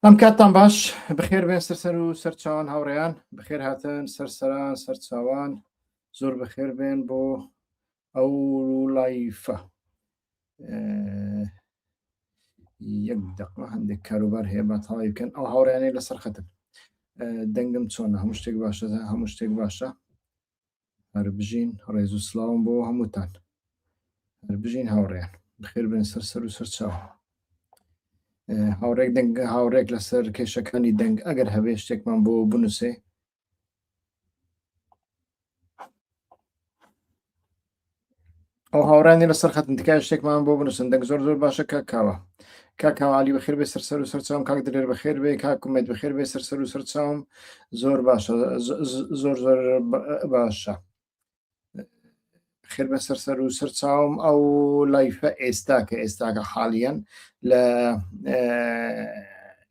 ئەم کاتتان باش بەخێر بێن سەر و سەرچاوان هاوڕێیان بەخێر هاتن سەرسەران سەرچاوان زۆر بەخێر بێن بۆ ئەو لایفە یەک دقمە هەندێک کاروبار هەیە با تەواوی بکەن ئەو هاوڕێیانەی لەسەر خەتن دەنگم چۆنە هەموو شتێک باشە هەموو شتێک باشە هەر بژین ڕێز و سلااوم بۆ هەمووتان هەر بژین هاوڕێیان بەخێر بێن سەر و سەرچاو هاوڕێک دەنگ هاوڕێک لەسەر کێشەکانی دەنگ ئەگەر هەبێ شتێکمان بۆ بنووسێ ئەو هاوڕانی لەسەر خەتن تکای شتێکمان بۆ بنووسن دەنگ زۆر زۆر باشە کاکاوە کاکاوالی بەخێر بێ سەر و سەرچاوم کاک دلێر بەخێر بێ کاکومێت بەخێر بێ سەر و سەرچاوم زۆر باشە زۆر زۆر باشە خێر بە سەر و سەرچاوم ئەو لایفە ئێستاکە حالیان لە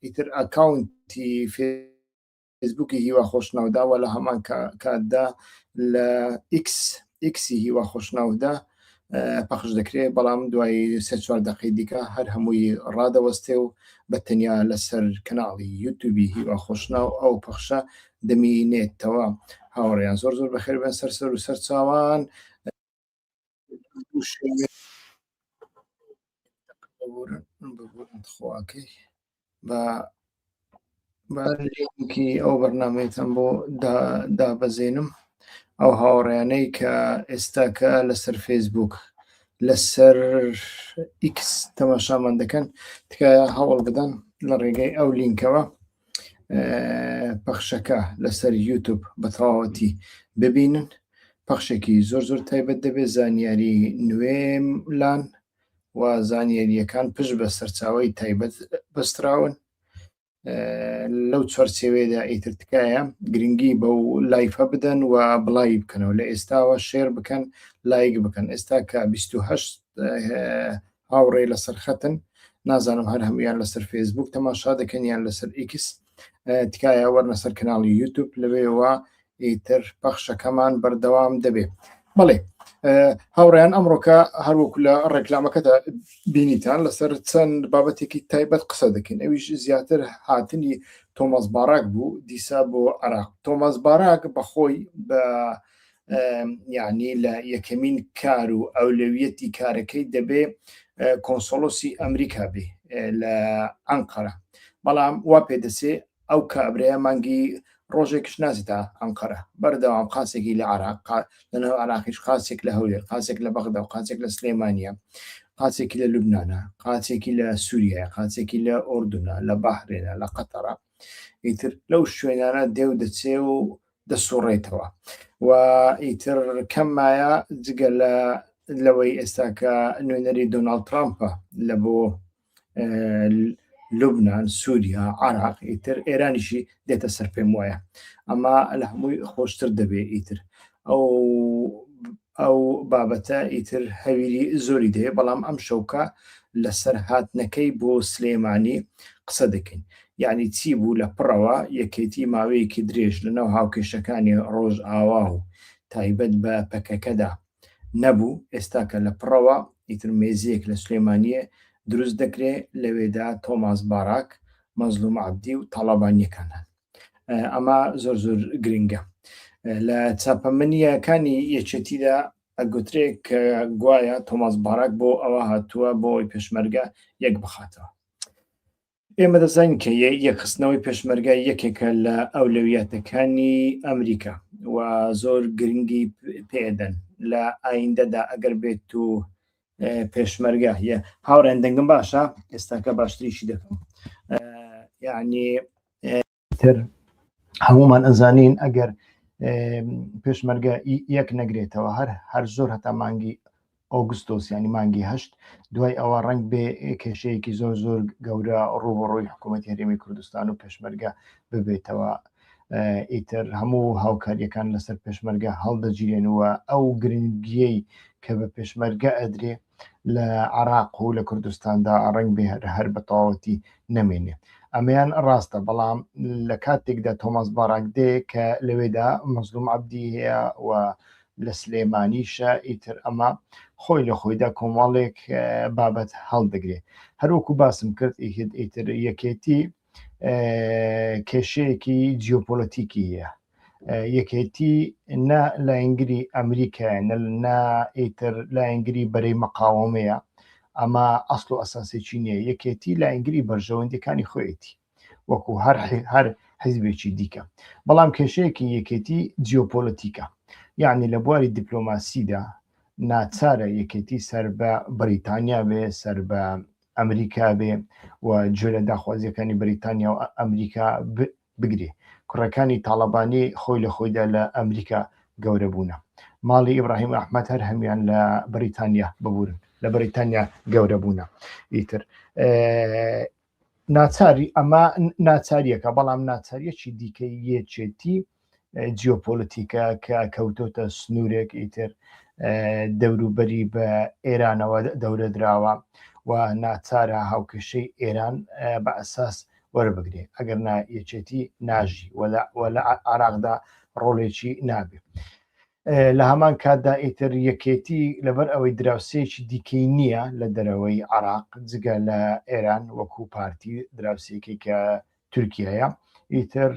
ئیتر ئەکاونتی فێسبووکی هیوا خۆشناوداوە لە هەمان کاتدا لە ئیکسی هیوا خۆشناودا پەخش دەکرێت بەڵام دوای سێ چوار دەقەی دیکە هەر هەمووی ڕادەوەستێ و بە تەنیا لەسەر کەناڵی یوتیوبی هیوا خۆشناو ئەو پەخشە دەمینێتەوە هاوڕێیان زۆر زۆر بەخێر بێن سەر و سەرچاوان خواکەی بە لینکی ئەو بەرنامەیەتان بۆ دابەزێنم ئەو هاوڕێیانەی کە ئێستاکە لەسەر فێسبوک لەسەر ئیکس تەماشامان دەکەن تکایە هەوڵ بدەن لە ڕێگەی ئەو لینکەوە پەخشەکە لەسەر یوتوب بە تەواوەتی ببینن پەخشێکی زۆر زۆر تایبەت دەبێت زانیاری نوێملان و زانیاریەکان پشت بە سەرچاوی تایبەت بەستراون لەو چوارچێوێدا ئیتر تکایە گرنگی بەو لایفە بدەن و بڵای بکەنەوە لە ئێستاوە شێر بکەن لایک بکەن ئێستا کە 28 هاوڕێ لەسەر خەتن نازانم هەر هەمویان لەسەر فێسبوک تەماشا دەکەن یان لەسەر ئیکس تکایە وەرنە سەر کەناڵی یوتیوب لەوێەوە ئیتر پەخشەکەمان بەردەوام دەبێت بەڵێ هاوڕێیان ئەمڕۆکە هەروەکو لە ڕێکلامەکەدا بینیتان لەسەر چەند بابەتێکی تایبەت قسە دەکەین ئەویش زیاتر هاتنی تۆماس باراک بوو دیسا بۆ عراق تۆماس باراک بەخۆی بە یعنی لە یەکەمین کار و ئەولەویەتی کارەکەی دەبێ کۆنسۆلۆسی ئەمریکا بێ لە ئەنقەرە بەڵام وا پێدەچێ ئەو کابرەیە مانگی ڕۆژێکش نازیتا ئەنقەرە بەردەوام قاسێکی لە عراق لەنەوە عراقیش قاسێک لە هەولێر قاسێک لە بەغدا و قاسێک لە سلێمانیە قاچێکی لە لوبنانە قاچێکی لە سووریە قاچێکی لە ئۆردونە لە باحرێنە لە قەتەرە ئیتر لەو شوێنانە دێو دەچێ و دەسوڕێتەوە و ئیتر کەم مایە جگە لەوەی ئێستاکە نوێنەری دۆناڵد ترامپە لە بۆ لوبنان سووریا عراق ئیتر ئێرانیشی دێتە سەر پێم وایە ئەمە لە هەمووی خۆشتر دەبێ ئیتر ئەو بابەتە ئیتر هەویری زۆری دەیە بەڵام ئەم شەوکە لەسەر هاتنەکەی بۆ سلێمانی قسە دەکەین یعنی چی بوو لە پڕەوە یەکێتی ماوەیەکی درێژ لەنەو هاوکێشەکانی ڕۆژ ئاوا و تایبەت بە پەکەکەدا نەبوو ئێستاکە لە پڕەوە ئیتر مێزیەک لە سلێمانیە دروست دەکرێت لەوێدا تۆماس باراک مەزلوم عەبدی و تاڵەبانیەکانان ئەمە زۆر زۆر گرنگە لە چاپەمەنیەکانی یەکێتیدا ئەگوترێت کە گوایە تۆماس باراک بۆ ئەوە هاتووە بۆی پێشمەرگە یەک بخاتەوە ئێمە دەزانین کە یەکخستنەوەی پێشمەرگە یەکێکە لە ئەولەویەتەکانی ئەمریکا و زۆر گرنگی پێدەن لە ئایندەدا ئەگەر بێت و پێشمەرگە هاوڕێن دەنگم باشە ئێستاکە باشتریشی دەکەم یعنی تر هەمومان ئەزانین ئەگەر پێشمەرگە یەک نەگرێتەوە هەر زۆر هەتا مانگی ئۆگستۆس ینی مانگی هەشت دوای ئەوە ڕنگ بێ کێشەیەکی زۆر زۆر گەورە ڕوبەڕووی حکوومەتی هەرێمی کوردستان و پێشمەرگە ببێتەوە ئیتر هەموو هاوکاریەکان لەسەر پێشمەرگە هەڵدەگیرێنەوە ئەو گرنگیەی کە بە پێشمەرگە ئەدرێ لە عراق و لە کوردستاندا ڕنگ بێ هەر بە تەواوەتی نەمێنێ ئەمەیان ڕاستە بەڵام لە کاتێکدا تۆماس باراک دێ کە لەوێدا مەزلوم عەبدی هەیە و لە سلێمانیشە ئیتر ئەمە خۆی لە خۆیدا کۆمەڵێک بابەت هەڵدەگرێت هەروەکو باسم کرد ئیتر یەکێتی کێشەیەکی جیۆپۆلۆتیکیە یەکێتی نا لایەنگری ئەمریکایە نا ئیتر لایەنگری بەرەی مەقاومەیە ئەمە ئەسڵ و ئەساسێکی نییە یەکێتی لایەنگری بەرژەوەندەکانی خۆیەتی وەکو هەر حیزبێکی دیکە بەڵام کێشەیەکی یەکێتی جیۆپۆلۆتیکە یعنی لە بواری دیپلۆماسیدا ناچارە یەکێتی سەر بە بەریتانیا بێ سەر بە ئەمریکا بێ و گوێ لە داخوازیەکانی بەریتانیا و ئەمریکا بگرێ کوڕەکانی تاڵەبانی خۆی لە خۆیدا لە ئەمریکا گەورە بوونە ماڵی ئیبراهیم ئەحمەد هەر هەمیان لە بەریتانیا ببورن لە بەریتانیا گەورە بوونە ئیتر ناچاری ئەمە ناچاریەکە بەڵام ناچاریەکی دیکەی یەکێتی جیۆپۆلۆتیکە کە کەوتۆتە سنوورێک ئیتر دەوروبەری بە ئێرانەوە دەورە دراوە و ناچارە هاوکێشەی ئێران بە ئەساس وەربگرێ ئەگەر یەکێتی ناژی وە لە عراقدا ڕۆڵێکی نابێ لە هەمان کاتدا ئیتر یەکێتی لەبەر ئەوەی دراوسەیەکی دیکەی نییە لە دەرەوەی عراق جگە لە ئێران وەکو پارتی دراوسێکی کە تورکایە ئیتر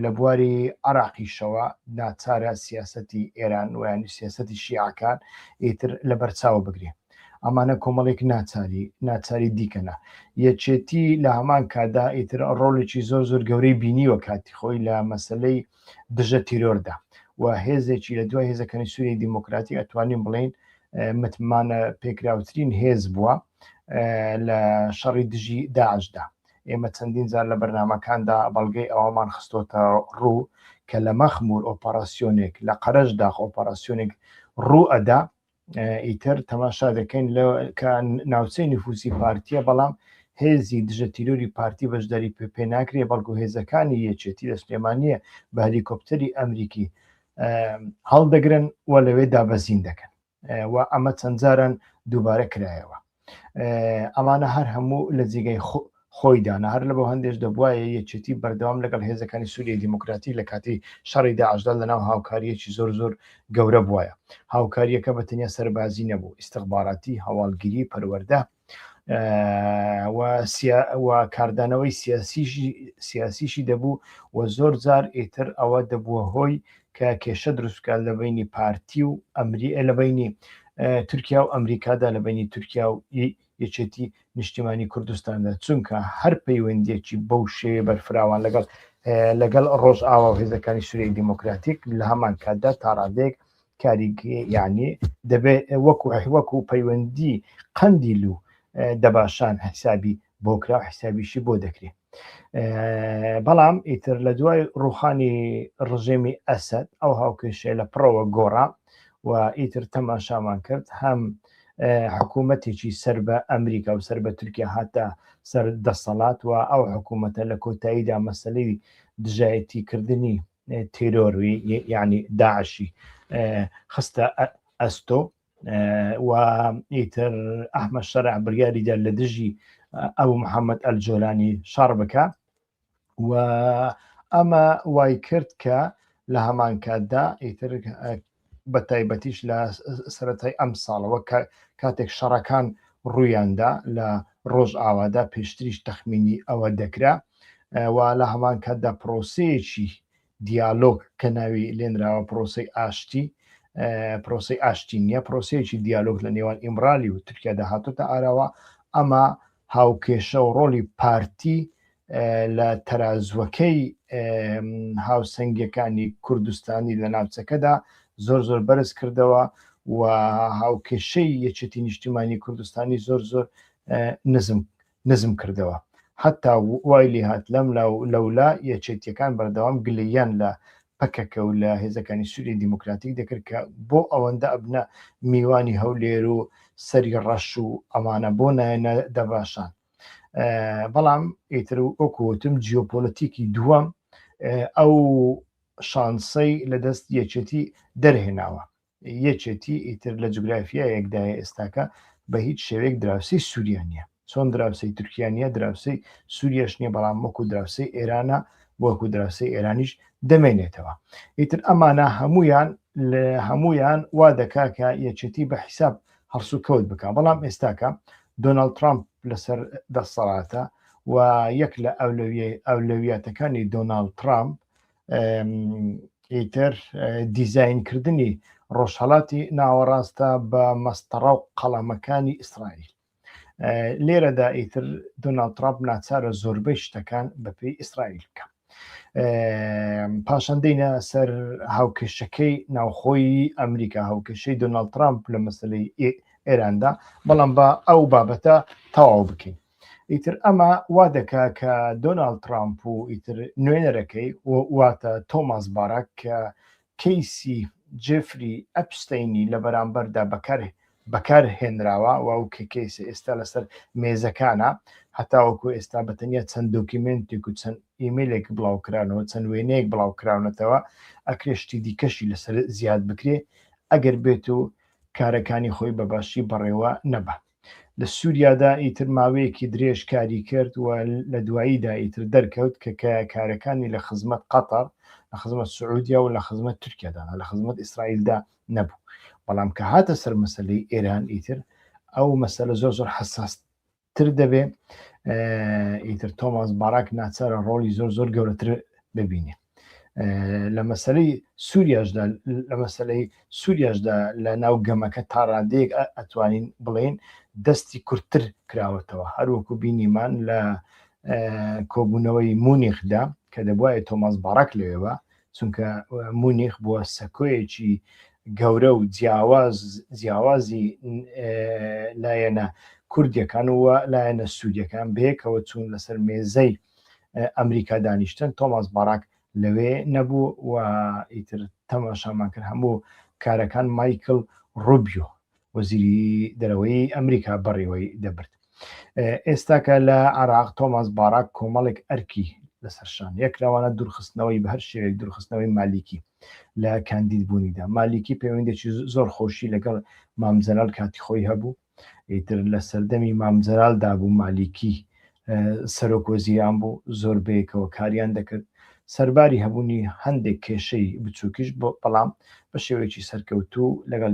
لە بواری عراقیشەوە ناچارە سیاسەتی ئێران ویانی سیاسەتی شیعەکان ئیتر لە بەرچاوە بگرێ ئەمانە کۆمەڵێک ناچاری دیکەنە یەکێتی لە هەمان کادا ئیتر ڕۆڵێکی زۆر گەورەی بینیوە کاتی خۆی لە مەسلەی دژە تیرۆردا و هێزێکی لە دوای هێزەکانی سووریای دیموکراتی ئەتوانین بڵین متمانە پێکراوترین هێز بووە لە شەڕی دژی داعشدا ئێمە چەندین جار لە بەرنامەکاندا بەڵگەی ئەوەمان خستۆتە ڕوو کە لە مەخمور ئۆپەراسیۆنێک لە قەرەشداخ ئۆپەراسیۆنێک ڕوو ئەدا ئیتر تەماشا دەکەین کە ناوچەی نفوسی پارتیە بەڵام هێزی دژە تیرۆری پارتی بەشداری پێ ناکرێ بەڵکو هێزەکانی یەکێتی لە سلێمانیە بە هەلیکۆپتەری ئەمریکی هەڵدەگرن و لەوێ دابەزین دەکەن و ئەمە چەند جاران دووبارە کرایەوە ئەمانە هەر هەموو لە جێگەی خۆیدانە هەر لە بۆ هەندێش دەبواە یەکێتی بەردەوام لەگەڵ هێزەکانی سووریای دیموکراتی لە کاتی شەڕی داعشدا لەناو هاوکاریەکی زۆر گەورە بووە هاوکاریەکە بەتەنیا سەربازی نەبوو ئیستیخباراتی هەواڵگیری پەروەردە و کاردانەوەی سیاسیشی دەبوو و زۆر جار ئیتر ئەوە دەبووە هۆی کە کێشە دروستکە لە بینی پارتی و لە بینی تورکیا و ئەمریکادا لە بینی تورکیا و یەکێتی نیشتیمانی کوردستاندا چونکە هەر پەیوەندیەکی بەو شێوێ بەرفراوان لەگەڵ ڕۆژئاوا و هێزەکانی سووریای دیموکراتیک لە هەمان کاتدا تاڕادێک کاریگە یعنی دەبێت وەکو پەیوەندی قەندیل و دەباشان حسابی بۆکرا و حسابیشی بۆ دەکرێت بەڵام ئیتر لە دوای ڕوخانی ڕژێمی ئەسەد ئەو هاوکێشێ لە پڕەوە گۆڕا و ئیتر تەماشامان کرد هەم حکوومەتێکی سەر بە ئەمریکا و سەر بە تورکیا هاتە سەر دەسەڵات و ئەو حکوومەتە لە کۆتاییدا مەسلەی دژایەتیکردنی تیرۆروی یعنی داعشی خستە ئەستۆ و ئیتر ئەحمەد شەرع بڕیاریدا لە دژی ئەو محەممەد ئەلجۆلانی شەڕ بکە و ئەمە وای کرد کە لە هەمان کاتدا ئیتر بە تایبەتیش لە سەرەتای ئەم ساڵەوە کاتێک شەڕەکان ڕوویاندا لە ڕۆژئاوادا پێشتریش تەخمینی ئەوە دەکرا و لە هەمان کاتدا پرۆسەیەکی دیالۆگ کە ناوی لێنراوە پرۆسەی ئاشتی نییە پرۆسەیەکی دیالۆگ لە نێوان ئیمرالی و تورکیادا هاتوتە ئاراوە ئەمە هاوکێشە و ڕۆلی پارتی لە تەرازوەکەی هاوسەنگیەکانی کوردستانی لە ناوچەکەدا زۆر بەرز کردەوە و هاوکێشەی یەکێتی نیشتیمانی کوردستانی زۆر نزم کردەوە حتا وای لێ هات لەولا یەکێتیەکان بەردەوام گلەیان لە پەکەکە و لە هێزەکانی سووریای دیموکراتیک دەکرد کە بۆ ئەوەندە ئەبنە میوانی هەولێر و سەری ڕەش و ئەمانە بۆ نایەنە دەباشان بەڵام ئیتر وەکوتم جیۆپۆلۆتیکی دووەم ئەو شانسەی لەدەست یەکێتی دەرهێناوە یەکێتی ئیتر لە جوگرافیا یەکدایە ئێستاکە بە هیچ شێوەیەک دراوسەی سووریا نیە چۆن دراوسەی تورکیانە دراوسەی سووریەش نییە بەڵام وەکو دراوسەی ئێرانە وەکو دراوسەی ئێرانیش دەمێنێتەوە ئیتر ئەمانە هەمویان وا دەکا کە یەکێتی بە حیساب هەڵسوکەوت بکە بەڵام ئێستاکە دۆناڵد ترامپ لەسەر دەسەڵاتە و یەک لە ئەولەویاتەکانی دۆناڵد ترامپ ئیتر دیزاینکردنی ڕۆژهەڵاتی ناوەڕاستە بە مەستەڕە و قەڵەمەکانی ئیسرائیل. لێرەدا ئیتر دۆناڵد ترامپ ناچارە زۆربەی شتەکان بەپێی ئیسرائیل بکە. پاشەندەینە سەر هاوکێشەکەی ناوخۆی ئەمریکا، هاوکێشەی دۆناڵد ترامپ لە مەسەلەی ئێراندا، بەڵام بە ئەو بابەتە تەواو بکەین. ئیتر ئەمە وا دەکا کە دۆناڵد ترامپ و ئیتر نوێنەرەکەی واتە تۆماس باراک کە کەیسی جێفری ئەپستەینی لە بەرامبەردا بەکار هێنراوە و ئەو کەیسە ئێستا لەسەر مێزەکانە، هەتاوەکو ئێستا بەتەنیا چەند دۆکیمنتێک و چەند ئیمێلێک بڵاوکرانەوە، چەند وێنەیەک بڵاوکراونەتەوە، ئەکرێشتی دیکەشی لەسەر زیاد بکرێ ئەگەر بێت و کارەکانی خۆی بەباشی بەڕێوە نەبە. لە سووریادا ئیتر ماوەیەکی درێژ کاری کرد و لە دواییدا ئیتر دەرکەوت کە کارەکانی لە خزمەت قەتەر، لە خزمەت سعودیا و لە خزمەت تورکیادا، لە خزمەت ئیسرائیلدا نەبوو. بەڵام کە هاتە سەر مەسەلەی ئێران ئیتر ئەو مەسەلە زۆر حساستر دەبێ. ئیتر تۆماس باراک ناچارە ڕۆڵی زۆر گەورەتر ببینێ لە مەسەلەی سووریاشدا لە ناو گەمەکە تا ڕادەیەک ئەتوانین بڵێن دەستی کورتتر کراوەتەوە، هەروەکو بینیمان لە کۆبوونەوەی مونیخدا کە دەبواە تۆماس باراک لەوێەوە، چونکە مونیخ بووە سەکۆیەکی گەورە و جیاوازی لایەنە کوردیەکان وە لایەنە سوودیەکان بەیەکەوە چوون لەسەر مێزەی ئەمریکا دانیشتن. تۆماس باراک لەوێ نەبوو و ئیتر تەماشامان کرد هەموو کارەکان مایکل ڕوبیۆ وەزیری دەرەوەی ئەمریکا بەڕێوەی دەبرد. ئێستاکە لە عێراق تۆماس باراک کۆمەڵێک ئەرکی لەسەرشان، یەک لەوانە دوورخستنەوەی بە هەر شێوەیەک دوورخستنەوەی مالیکی لە کاندید بوونیدا. مالیکی پەیوەندێکی زۆر خۆشی لەگەڵ مامجەلال کاتی خۆی هەبوو، ئیتر لە سەردەمی مامجەلالدا بوو مالیکی سەرۆک وەزیران بوو، زۆر بەیەکەوە کاریان دەکرد، سەرباری هەبوونی هەندێک کێشەی بچووکیش بەڵام بە شێوەیەکی سەرکەوتوو لەگەڵ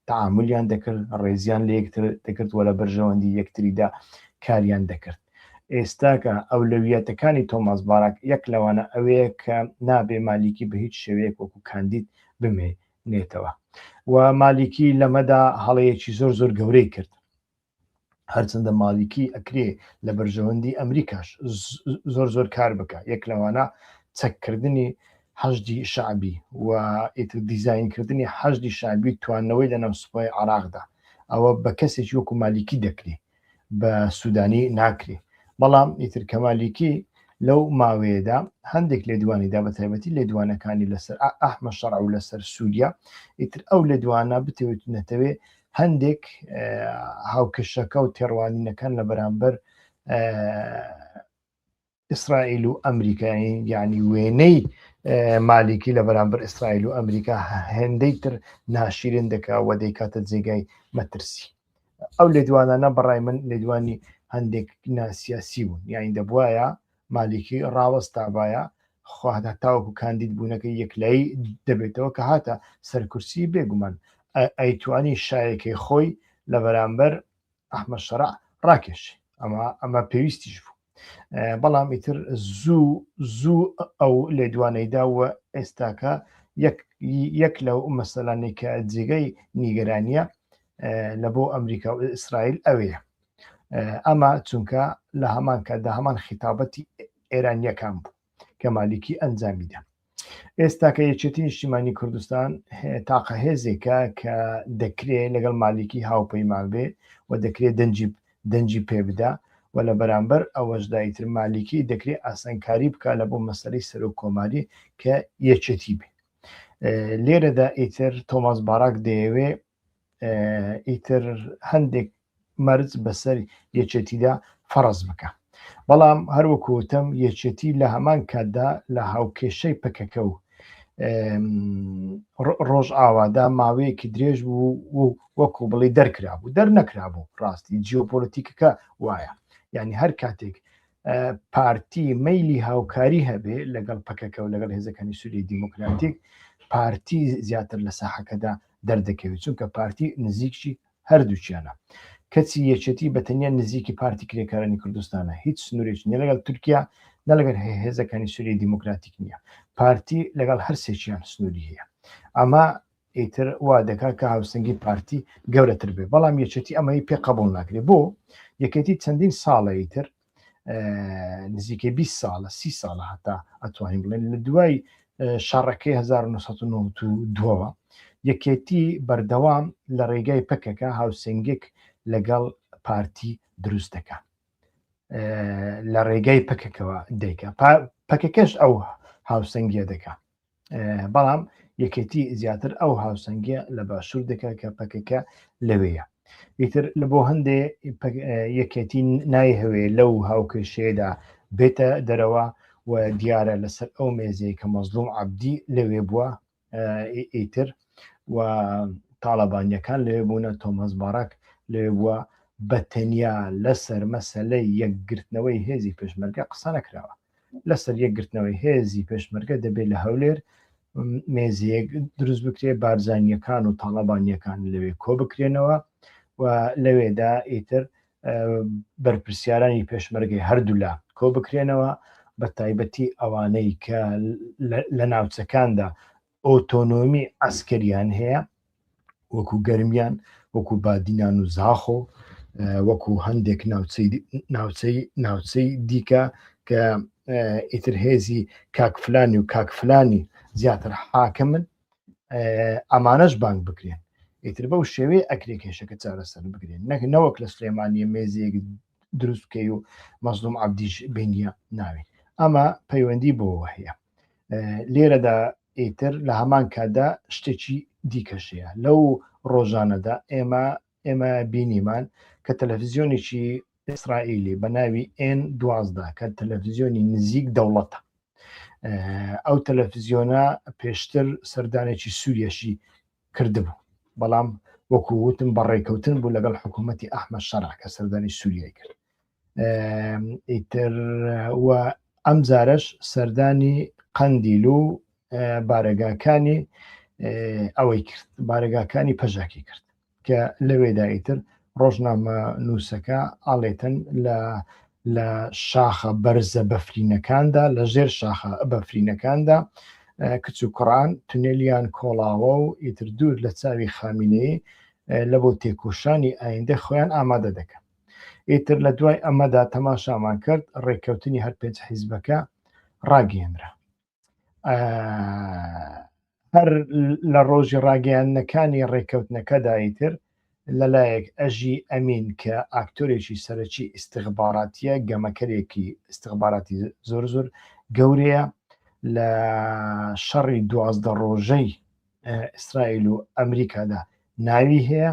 تعاملیان دەکرد، ڕێزیان لە یەکتر دەکرد و لە بەرژەوەندی یەکتریدا کاریان دەکرد. ئێستاکە ئەولەویەتەکانی تۆماس باراک یەک لەوانە ئەوەیە کە نابێ مالیکی بە هیچ شێوەیەک وەکو کاندید بمێنێتەوە و مالیکی لەمەدا هەڵەیەکی زۆر گەورەی کرد، هەرچەندە مالیکی ئەکرێ لە بەرژەوەندی ئەمریکاش زۆر کار بکە. یەک لەوانە چەککردنی حەشدی شعبی و ئیتر دیزاینکردنی حەشدی شعبی توانەوەی لە نەوسپای عێراقدا، ئەوە بە کەسێکی وەکو مالیکی دەکرێ، بە سوودانی ناکرێ. بەڵام ئیتر کە مالیکی لەو ماوەیەدا هەندێک لێدوانیدا بە تایبەتی لێدوانەکانی لەسەر ئەحمە شەرع و لەسەر سووریا، ئیتر ئەو لێدوانە بتەوێت نەتەوێ هەندێک هاوکەشەکە و تێڕوانینەکان لە بەرامبەر ئیسرائیل و ئەمریکایی، یعنی وێنەی مالیکی لە بەرامبەر ئیسرائیل و ئەمریکا هێندەی تر ناشرین دەکا و دەیکاتە جێگای مەترسی. ئەو لێدوانانە بەڕای من لێدوانی هەندێک ناسیاسی بوون، یانی دەبواە مالیکی ڕاوەستابایە خوادا تاوەکو کاندید بوونەکەی یەکلایی دەبێتەوە کە هاتە سەرکورسی بێگومان ئەیتوانی شایەکەی خۆی لە بەرامبەر ئەحمە شەرع ڕاکێش، ئەمە پێویستیش بوو. بەڵام ئیتر زوو ئەو لێدوانەیدا وە ئێستاکە یەک لەو مەسەلانەی کە جێگەی نیگەرانیە لە بۆ ئەمریکا و ئیسرائیل ئەوەیە. ئەمە چونکە لە هەمان کاتدا هەمان خیتابەتی ئێرانیەکان بوو کە مالیکی ئەنجامیدا. ئێستاکە یەکێتی نیشتیمانی کوردستان تاقە هێزێکە کە دەکرێت لەگەڵ مالیکی هاوپەیمان بێ و دەکرێت دەنجی پێ بدا و لە بەرامبەر ئەوەشدا ئیتر مالیکی دەکرێت ئاسانکاری بکە لە بۆ مەسەلەی سەرۆک کۆماری کە یەکێتی بێ. لێرەدا ئیتر تۆماس باراک دەیەوێ ئیتر هەندێک مەرج بەسەر یەکێتیدا فەرەز بکە، بەڵام هەروەکوتم یەکێتی لە هەمان کاتدا لە هاوکێشەی پەکەکە و ڕۆژ ئاوادا ماوەیەکی درێژ بوو وەکو بڵێ دەرکرابوو، دەرنەکرابوو. ڕاستی جیۆپۆلیتیکەکە وایە، یعنی هەر کاتێک پارتی مەیلی هاوکاری هەبێ لەگەڵ پەکەکە و لەگەڵ هێزەکانی سووریای دیموکراتیک، پارتی زیاتر لە ساحەکەدا دەردەکەوێت، چونکە پارتی نزیکشی هەردووچیانە. کەچی یەکێتی بەتەنیا نزیکی پارتی کرێکارانی کوردستانە هیچ سنوورێک نیە لەگەڵ تورکیا نە لەگەڵ هێزەکانی سووریای دیموکراتیک نییە پارتی لەگەڵ هەر سێکیان سنووری هەیە ئەمە ئیتر وا دەکات کە هاوسەنگی پارتی گەورەتر بێ بەڵام یەکێتی ئەمەی پێ قبول ناکرێت بۆ یەکێتی چەندین ساڵە ئیتر نزیکەی 20 ساڵە 30 ساڵە هەتا ئەتوانین بڵێن لە دوای شەڕەکەی 1992ەوە یەکێتی بەردەوام لە ڕێگای پەکەکە هاوسەنگێک لەگەڵ پارتی دروست دەکات لە ڕێگای پەکەکەوە دەیکە پەکەکەش ئەو هاوسەنگیە دەکات بەڵام یەکێتی زیاتر ئەو هاوسەنگیە لە باشوور دەکات کە پەکەکە لەوەیە ئیتر لە بۆ هەندێ یەکێتی نایهەوێ لەو هاوکێشەیەدا بێتە دەرەوە و دیارە لەسەر ئەو مێزەی کە مەزلوم عەبدی لەوێ بووە ئیتر و تاڵەبانیەکان لەوێ بوونە تۆمەس بارک لەوێ بووە بەتەنیا لەسەر مەسەلەی یەکگرتنەوەی هێزی پێشمەرگە قسە نەکراوە لەسەر یەکگرتنەوەی هێزی پێشمەرگە دەبێت لە هەولێر مێزیەک دروست بکرێ بارزانیەکان و تاڵەبانیەکان لەوێ کۆ بکرێنەوە و لەوێدا ئیتر بەرپرسیارانی پێشمەرگەی هەردوولا کۆ بکرێنەوە بە تایبەتی ئەوانەی کە لە ناوچەکاندا ئۆتۆنۆمی ئەسکەریان هەیە وەکو گەرمیان وەکو بادینان و زاخۆ وەکو هەندێک ناوچەی دیکە کە ئیتر هێزی کاکفلانی و کاکفلانی زیاتر حاکمن ئەمانەش بانگ بکرێن ئیتر بەو شێوەیە ئەکرێ کێشەکە چارەسەر بگرێن نەوەک لە سلێمانیە مێزێک دروستکەی و مەزلوم عەبدیش بینیە ناوێت ئەمە پەیوەندی بۆەوە هەیە لێرەدا ئیتر لە هەمان کادا شتێکی دیکەشەیە لەو ڕۆژانەدا ئێمە بینیمان کە تەلەڤیزیۆنێکی ئیسرائیلی بە ناوی N12 کە تەلەڤیزیۆنی نزیک دەوڵەتە ئەو تەلەڤیزیۆنە پێشتر سەردانێکی سووریەشی کردبوو بەڵام وەکو وتم بەڕێکەوتن بوو لەگەڵ حکوومەتی ئەحمەد شەڕع کە سەردانی سووریای کرد ئیتر و ئەم جارەش سەردانی قەندیل و بارەگاکانی ئەوەی کرد بارەگاکانی پەژاکی کرد کە لەوێدا ئیتر ڕۆژنامە نووسەکە ئاڵێتن لە شاخە بەرزە بەفرینەکاندا لە ژێر شاخە بەفرینەکاندا کچ و کوڕان تونێلیان کۆڵاوە و ئیتر دوور لە چاوی خامینەیە لە بۆ تێکۆشانی ئایندە خۆیان ئامادە دەکەن ئیتر لە دوای ئەمەدا تەماشامان کرد ڕێککەوتنی هەر پێنج حیزبەکە ڕاگەیەنرا هەر لە ڕۆژی ڕاگەیاندنەکانی ڕێککەوتنەکەدا ئیتر لەلایەک ئەژی ئەمین کە ئاکتۆرێکی سەرەکی ئیستیخباراتیە گەمەکەرێکی ئیستیخباراتی زۆر گەورەیە لە شەڕی 12 ڕۆژەی ئیسرائیل و ئەمریکادا ناوی هەیە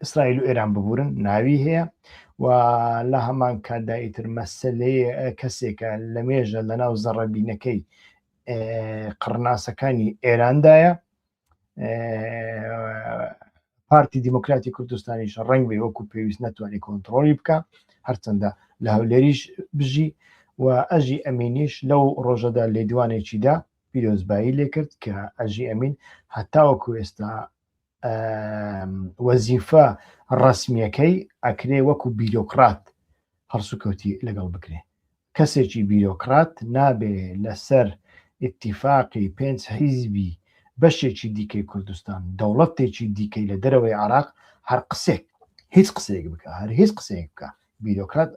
ئیسرائیل و ئێران ببورن ناوی هەیە و لە هەمان کاتدا ئیتر مەسەلەیە کەسێکە لە مێژە لە ناو زەڕەبینەکەی قڕناسەکانی ئێراندایە پارتی دیموکراتی کوردستانیش ڕنگ بێ وەکو پێویست نەتوانێت کۆنتڕۆلی بکە هەرچەندە لە هەولێریش بژی و ئەژی ئەمینیش لەو ڕۆژەدا لێدوانێکیدا پیرۆزبایی لێ کرد کە ئەژی ئەمین هەتاوەکو ئێستا وەزیفە ڕەسمیەکەی ئەکرێ وەکو بیرۆکرات هەڵسوکەوتی لەگەڵ بکرێ کەسێکی بیرۆکرات نابێ لەسەر ئیتیفاقی پێنج حیزبی بەشێکی دیکەی کوردستان دەوڵەتێکی دیکەی لە دەرەوەی عراق هەر قسێک هیچ قسەیەک بکە هەر هیچ قسەیەک بکە بیرۆکرات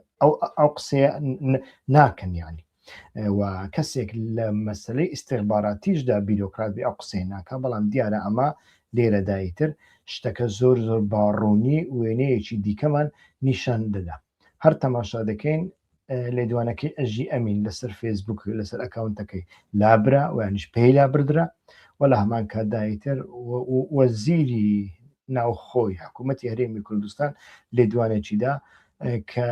ئەو قسەیە ناکەن یانی و کەسێک لە مەسلەی ئیستیخباراتیشدا بیرۆکرات بێ ئەو قسەی ناکە بەڵام دیارە ئەمە لێرەدایتر شتەکە زۆر باڕوونی وێنەیەکی دیکەمان نیشان دەدا هەر تەماشا دەکەین لێدوانەکەی ئەژی ئەمین لەسەر فێسبوک لەسەر ئەکاونتەکەی لابرا و یانیش پێی لابردرا و لە هەمان کاتدایتر وەزیری ناوخۆی حکوومەتی هەرێمی کوردستان لێدوانێکیدا کە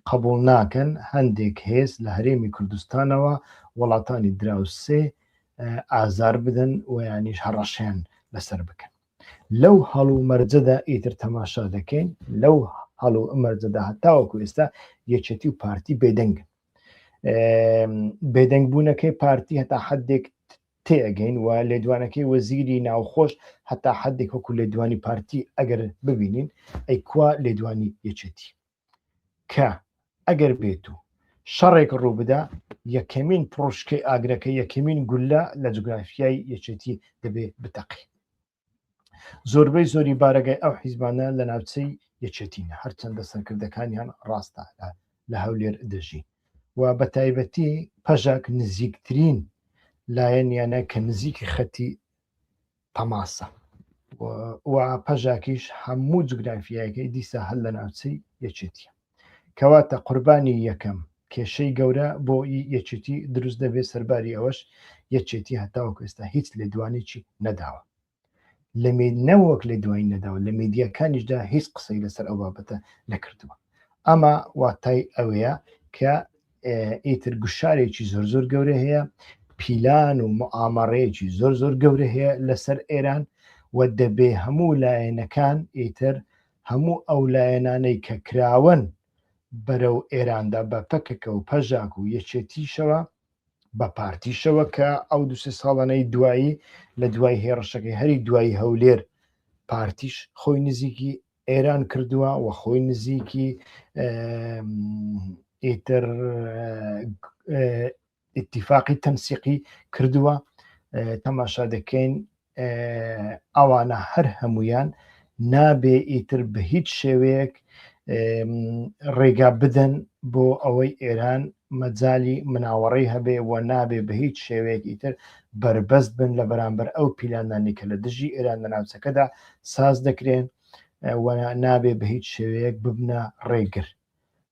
قبول ناکەن هەندێک هێز لە هەرێمی کوردستانەوە وڵاتانی دراوسێ ئازار بدەن و یانیش هەڕەشیان لەسەر بکەن لەو هەڵو مەرجەدا ئیتر تەماشا دەکەین لەو هەڵو مەرجەدا هەتاوەکو ئێستا یەکێتی و پارتی بێدەنگن بێدەنگبوونەکەی پارتی هەتا حدێک تێگەین و لێدوانەکەی وەزیری ناوخۆش هەتا حدێک وەکو لێدوانی پارتی ئەگەر ببینین ئەیکوا لێدوانی یەکێتی کە ئەگەر بێت و شەڕێک ڕوو بدا یەکەمین پڕۆشکەی ئاگرەکە یەکەمین گولە لە جوگرافیای یەکێتی دەبێ بتەقی. زۆربەی زۆری بارەگای ئەو حیزبانە لە ناوچەی یەکێتینە هەرچەندە سەرکردەکانیان ڕاستە لە هەولێر دەژی و بە تایبەتی پەژاک نزیکترین لایەنیانە کە نزیکی خەتی تەماسە و پەژاکیش هەموو جوگرافیایەکەی دیسە هەر لە ناوچەی یەکێتیە کەواتە قوربانی یەکەم کێشەی گەورە بۆ یەکێتی دروست دەبێت سەرباری ئەوەش یەکێتی هەتاوەکو ئێستا هیچ لێدوانێکی نەداوە لە نەوەک لێدوانی نەداوە لە میدیاکانیشدا هیچ قسەی لەسەر ئەو بابەتە نەکردووە ئەمە واتای ئەوەیە کە ئیتر گوشارێکی زۆر زۆر گەورە هەیە پیلان و مؤامەڕەیەکی زۆر زۆر گەورە هەیە لەسەر ئێران و دەبێ هەموو لایەنەکان ئیتر هەموو ئەو لایەنانەی کە کراون بەرەو ئێراندا بە پەکەکە و پەژاک و یەکێتیشەوە بە پارتیشەوە کە ئەو دو سێ ساڵانەی دوایی لە دوای هێرشەکەی هەری دوای هەولێر پارتیش خۆی نزیکی ئێران کردووە و خۆی نزیکی ئیتر ئیتیفاقی تەنسیقی کردووە تەماشا دەکەین ئەوانە هەر هەمویان نابێ ئیتر بە هیچ شێوەیەک ڕێگا بدەن بۆ ئەوەی ئێران مەجای مناوەڕی هەبێ و نابێ بە هیچ شێوەیەک ئیتر بربەست بن لە بەرامبەر ئەو پیلانانی کە لە دژی ئێران لە ناوچەکەدا ساز دەکرێن و نابێ بە هیچ شێوەیەک ببنە ڕێگر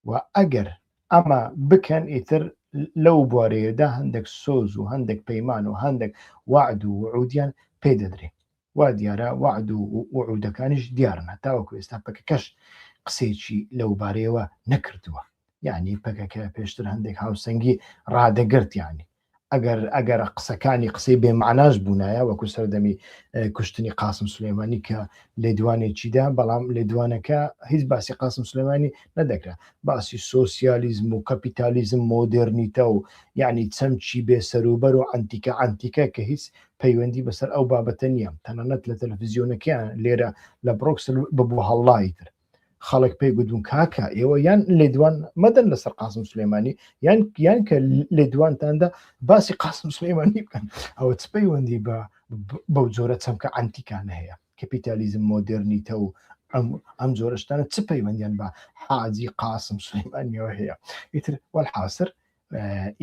و ئەگەر ئەمە بکەن ئیتر لەو بوارەیەدا هەندێک سۆز و هەندێک پەیمان و هەندێک وعد و وعودیان پێ دەدرێ وا دیارە وعد و وعودەکانیش دیارن هەتاوەکو ئێستا پەکەکەش قسێکی لەو بارەیەوە نەکردووە یعنی پەکەکە پێشتر هەندێک هاوسەنگی ڕادەگرت یانی ئەگەر قسەکانی قسەی بێمعناش بوونایە وەکو سەردەمی کوشتنی قاسم سولێمانی کە لێدوانێکیدا بەڵام لێدوانەکە هیچ باسی قاسم سولێمانی نەدەکرا باسی سۆسیالیزم و کەپیتالیزم مۆدرنیتە و یعنی چەمچی بێسەروبەر و ئەنتیکە کە هیچ پەیوەندی بەسەر ئەو بابەتە نییە تەنانەت لە تەلەڤیزیۆنەکەیان لێرە لە بڕۆکسل ببوو هەڵڵای تر خەڵک پێی گوتون کاکە ئێوە یان لێدوان مەدەن لەسەر قاسم سولێمانی یان کە لێدوانتاندا باسی قاسم سولێمانی بکەن ئەوە چ پەیوەندی بەو جۆرە چەمکە ئەنتیکانە هەیە کەپیتالیزم مۆدرنیتە و ئەم جۆرەشتانە چ پەیوەندیان بە حاجی قاسم سولێمانیەوە هەیە ئیتر وەڵحاسر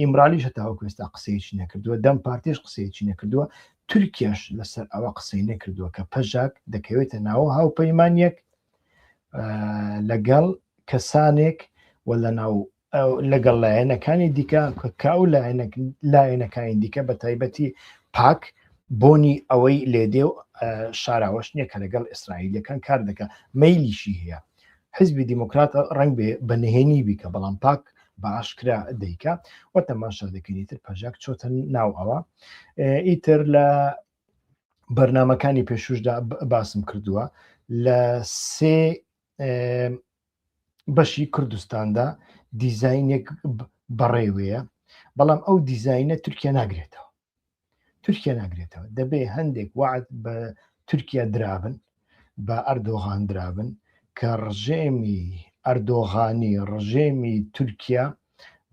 ئیمرالیش هەتاوەکو ئێستا قسەیەکی نەکردووە دەم پارتیش قسەیەکی نەکردووە تورکیاش لەسەر ئەوە قسەی نەکردووە کە پەژاک دەکەوێتە ناوە هاوپەیمانیەک لەگەڵ کەسانێک و لەگەڵ لایەنەکانی دیکە کاو لایەنەکانی دیکە بە تایبەتی پاک بۆنی ئەوەی لێدێ و شاراوەش نییە کە لەگەڵ ئیسرائیلەکان کار دەکە مەیلیشی هەیە حیزبی دیموکرات ڕنگ بێ بە نهێنی بیکە بەڵام پاک بە ئاشکرا دەیکە و تەماشا دەکەین ئیتر پەژاک چۆتە ناو ئەوە ئیتر لە بەرنامەکانی پێشوشدا باسم کردووە لە سێ بەشی کوردستاندا دیزاینێک بەڕێوەیە بەڵام ئەو دیزاینە تورکیا ناگرێتەوە دەبێ هەندێک وعد بە تورکیا درابن بە ئەردۆغان درابن کە ڕژێمی ئەردۆغانی ڕژێمی تورکیا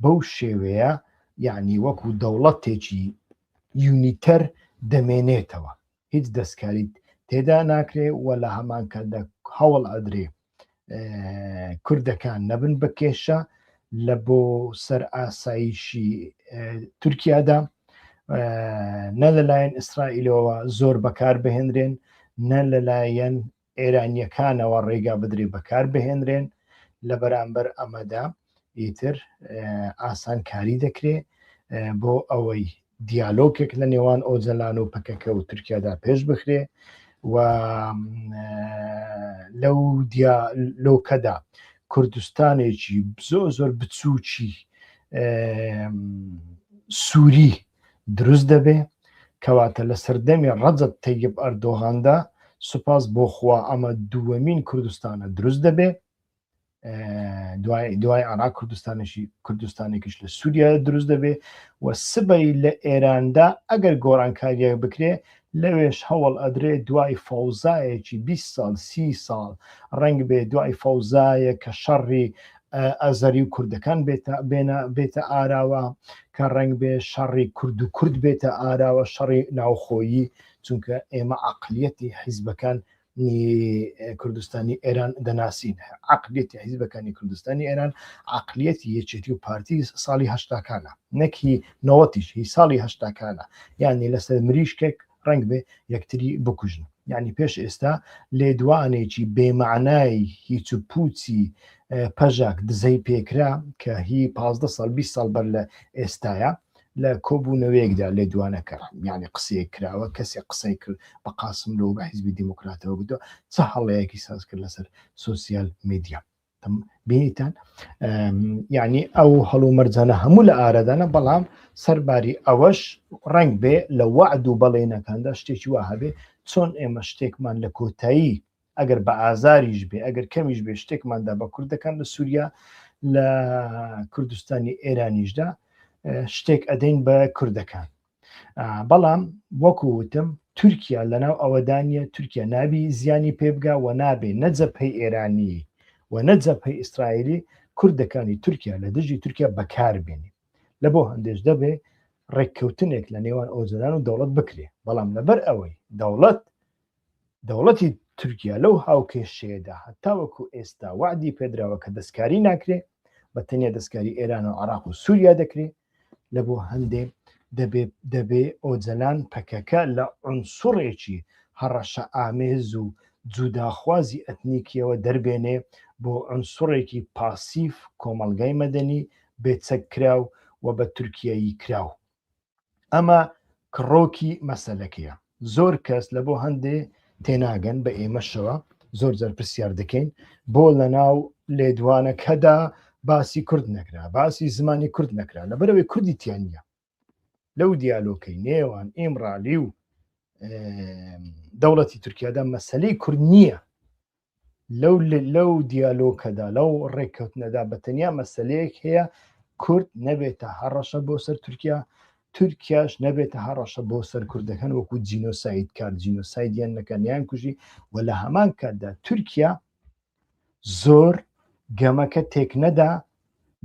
بەو شێوەیە یعنی وەکو دەوڵەتێکی یونیتەر دەمێنێتەوە هیچ دەستکاری تێدا ناکرێ و لە هەمان کەدا هەوڵ ئەدرێ کوردەکان نەبن بە کێشە لە بۆ سەر ئاسایشی تورکیادا نە لەلایەن ئیسرائیلەوە زۆر بەکار بهێنرێن نە لەلایەن ئێرانیەکانەوە ڕێگا بدرێ بەکار بهێنرێن لە بەرامبەر ئەمەدا ئیتر ئاسانکاری دەکرێ بۆ ئەوەی دیالۆگێک لە نێوان ئۆجەلان و پەکەکە و تورکیادا پێش بخرێ و لەو دیالۆکەدا کوردستانێکی زۆر بچووکی سووری دروست دەبێ کەواتە لە سەردەمی ڕەجەب تەیب ئەردۆغاندا سوپاس بۆ خوا ئەمە دووەمین کوردستانە دروست دەبێ دوای عراق کوردستانێکیش لە سووریا دروست دەبێ و سبەی لە ئێراندا ئەگەر گۆڕانکاریە بکرێ لەوێش هەوڵ ئەدرێ دوای فەوزایەکی 20 ساڵ 30 ساڵ ڕەنگ بێ دوای فەوزایە کە شەڕی ئەزەری و کوردەکان بێتە ئاراوە کە ڕەنگ بێ شەڕی کورد و کورد بێتە ئاراوە شەڕی ناوخۆیی چونکە ئێمە عەقلیەتی حیزبەکان کوردستانی ئێران دەناسین عەقلیەتی حیزبەکانی کوردستانی ئێران عەقلیەتی یەکێتی و پارتی ساڵی هەشتاکانە نەکی نەوەتیش هی ساڵی هەشتاکانە یعنی لەسەر مریشکێک ڕەنگ بێ یەکتری بکوژن یعنی پێش ئێستا لێدوانێکی بێمەعنای هیچ و پوچی پەژاک دزەی پێکرا کە هی 15 ساڵ 20 ساڵ بەر لە ئێستاە لە کۆبوونەوەیەکدا لێدوانەکە یعنی قسەیەک کراوە کەسێک قسەی کرد بە قاسم لەوە بە حیزبی دیموکراتەوە بدووە چه هەڵەیەکی ساز کرد لەسەر سۆسیال میدیا بینیتان یعنی ئەو هەڵو مەرجانە هەموو لە ئارەدانە بەڵام سەرباری ئەوەش ڕەنگ بێ لە وعد و بەڵێنەکاندا شتێکی وا هەبێ چۆن ئێمە شتێکمان لە کۆتایی ئەگەر بە ئازاریش بێ ئەگەر کەمیش بێ شتێکماندا بە کوردەکان لە سووریا لە کوردستانی ئێرانیشدا شتێک ئەدەین بە کوردەکان بەڵام وەکووتم تورکیا لەناو ئەوەدانە تورکیا نابی زیانی پێبگا و نابێ نەجەبهەی ئێرانی و نەجەبهەی ئیسرائیلی کوردەکانی تورکیا لە دژی تورکیا بەکاربێنی لە بۆ هەندێش دەبێ ڕێککەوتنێک لە نێوان ئۆزەدان و دەوڵەت بکرێ بەڵام لەبەر ئەوەی دەوڵەتی تورکیا لەو هاوکێشەیەدا هەتاوەکو ئێستا وعدی پێدراوە کە دەستکاری ناکرێ بە تەنیا دەستکاری ئێران و عراق و سووریا دەکرێت لە بۆ هەندێک دەبێ ئۆجەلان پەکەکە لە عنسوڕێکی هەڕەشە ئامێز و جوداخوازی ئەتنیکیەوە دەربێنێ بۆ عنسوڕێکی پاسیف کۆمەڵگای مەدەنی بێچەکراو و بە تورکیایی کراو ئەمە کڕۆکی مەسەلەکەیە زۆر کەس لە بۆ هەندێ تێناگەن بە ئێمەشەوە زۆر جار پرسیار دەکەین بۆ لە ناو لێدوانەکەدا باسی کورد نەکرا باسی زمانی کورد نەکرا لەبەرەوەی کوردی تیانە لەو دیالۆکەی نێوان ئیمڕالی و دەوڵەتی تورکیادا مەسەلەی کورد نییە لەو دیالۆکەدا لەو ڕێککەوتنەدا بەتەنیا مەسەلەیەک هەیە کورد نەبێتە هەڕەشە بۆ سەر تورکیاش نەبێتە هەڕەشە بۆ سەر کوردەکان وەکو جینۆساید کار جینۆسایدیان نەکەنیان کوژی و لە هەمان کاتدا تورکیا زۆر گەمەکە تێک نەدا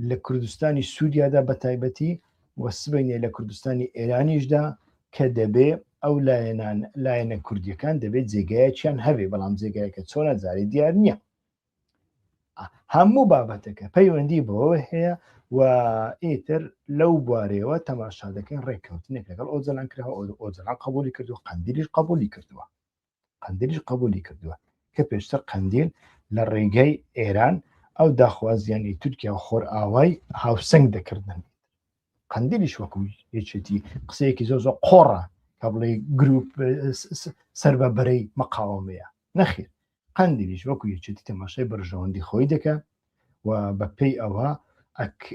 لە کوردستانی سووریادا بە تایبەتی وەسبینێ لە کوردستانی ئێرانیشدا کە دەبێ ئەو لایەنە کوردیەکان دەبێت جێگایەکیان هەبێ بەڵام جێگایەکە چۆنە جاری دیار نییە هەموو بابەتەکە پەیوەندی بەوە هەیە و ئیتر لەو بوارەوە تەماشا دەکەین ڕێککەوتنێک لەگەڵ ئۆجەلان کراوە ئۆجەلان قبولی کردو قەندیلیش قبولی کردووە کە پێشتر قەندیل لە ڕێگەی ئێران ئەو داخوازیانی تورکیا خۆر ئاوای هاوسنگ دەکردن قەندیلیش وەکو یەکێتی قسەیەکی زۆر قۆڕە کە بڵێ گروپ سەر بە بەرەی مەقاومەیە نەخیر قەندیلیش وەکو یەکێتی تەماشای بەرژەوەندی خۆی دەکە و بە پێی ئەوە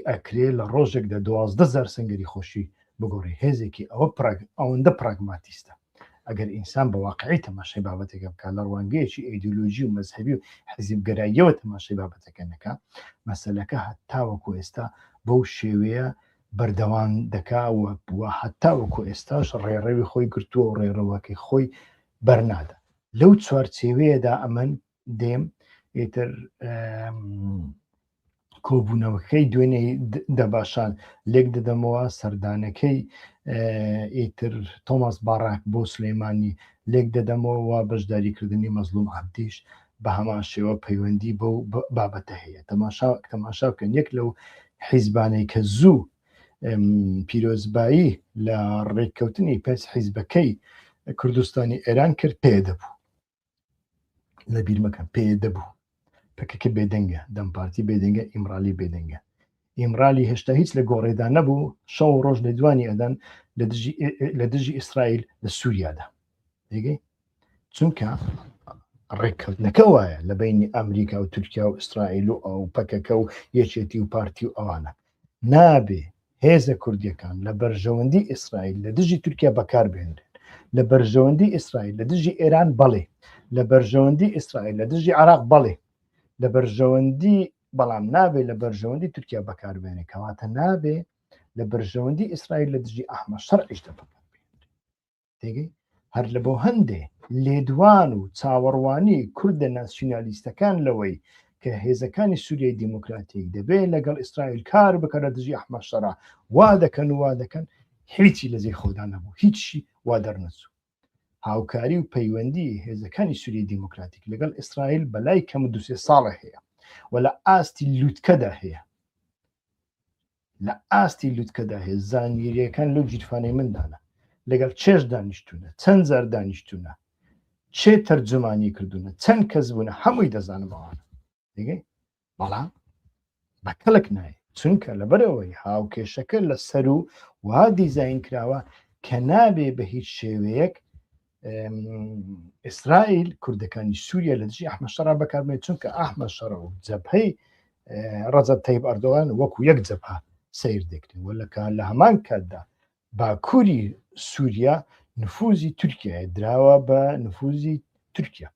ئەکرێ لە ڕۆژێکدا 12,000 سنگری خۆشی بگۆڕی هێزێکی ئەوەندە پراگماتیستە ئەگەر ئینسان بە واقعی تەماشای بابەتەکە بکات لە ڕوانگەیەکی ئیدئۆلۆژی و مەزهەبی و حیزبگەراییەوە تەماشای بابەتەکە نەکات مەسەلەکە هەتاوەکو ئێستا بەو شێوەیە بەردەوام دەکا و هەتاوەکو ئێستاش ڕێڕەوی خۆی گرتووە و ڕێڕەوەکەی خۆی بەرنادە لەو چوارچێوەیەدا ئەمن دێم ئیتر کۆبوونەوەکەی دوێنێ دەباشان لێک دەدەمەوە سەردانەکەی ئیتر تۆماس باڕاک بۆ سلەیمانی لێک دەدەمەوە و بەشداریکردنی مەزلوم عەبدیش بە هەمان شێوە پەیوەندی بەو بابەتە هەیە تەماشا بکەن یەک لەو حیزبانەی کە زوو پیرۆزبایی لە ڕێککەوتنی پێش حیزبەکەی کوردستانی ئێران کرد پێدەبوو لە بیرمەکە پێدەبوو پەکەکە بێدەنگە دەمپارتی بێدەنگە ئیمڕالی بێدەنگە ئیمڕالی هێشتا هیچ لە گۆڕێدا نەبوو شەو ڕۆژ لە دوانی ئەدەن لە دژی ئیسرائیل لە سووریادا دەگەی چونکە ڕێککەوتنەکە وایە لە بینی ئەمریکا و تورکیا و ئیسرائیل و ئەو پەکەکە و یەکێتی و پارتی و ئەوانە نابێ هێزە کوردیەکان لە بەرژەوەندی ئیسرائیل لە دژی تورکیا بەکاربهێنرێن لە بەرژەوەندی ئیسرائیل لە دژی ئێران بەڵێ لە بەرژەوەندی ئیسرائیل لە دژی عراق بەڵێ لە بەرژەوەندی بەڵام نابێت لە بەرژەوەندی تورکیا بەکاربێنێ کەواتە نابێ لە بەرژەوەندی ئیسرائیل لە دژی ئەحمە شەرعیشتە تێگەی هەر لە بۆ هەندێ لێدوان و چاوەڕوانی کوردە ناسیۆنالیستەکان لەوەی کە هێزەکانی سووریای دیموکراتیک دەبێت لەگەڵ ئیسرائیل کار بکە لە دژی ئەحمە شەڕا وا دەکەن هیچی لە زێ خۆدا نەبوو هیچی وا دەرنەچوو هاوکاری و پەیوەندی هێزەکانی سووریای دیموکراتیک لەگەڵ ئیسرائیل بەلای کەم 2 ساڵە هەیە و لە ئاستی لووتکەدا هەیە زانیریەکان لەو جیرفانەی مندانە لەگەڵ چێژ دانیشتونە چەند زار دانیشتونە چێ تەرجمانی کردوونە چەند کەس بوونە هەمووی دەزانمەوانە دیگەی بەڵام بەکەڵک نایە چونکە لەبەرەوەی هاوکێشەکە لە سەر و وا دیزاین کراوە کە نابێ بە هیچ شێوەیەک ئیسرائیل کوردەکانی سووریا لە دژی ئەحمە شەڕا بەکاربێت چونکە ئەحمە شەڕە و جەبهەی ڕەجەب تەیب ئەردۆغان وەکو یەک جەبهە سیر دەکرێن وەلەکە لە هەمان کاتدا باکووری سووریا نفوزی تورکیا دراوە بە نفوزی تورکیا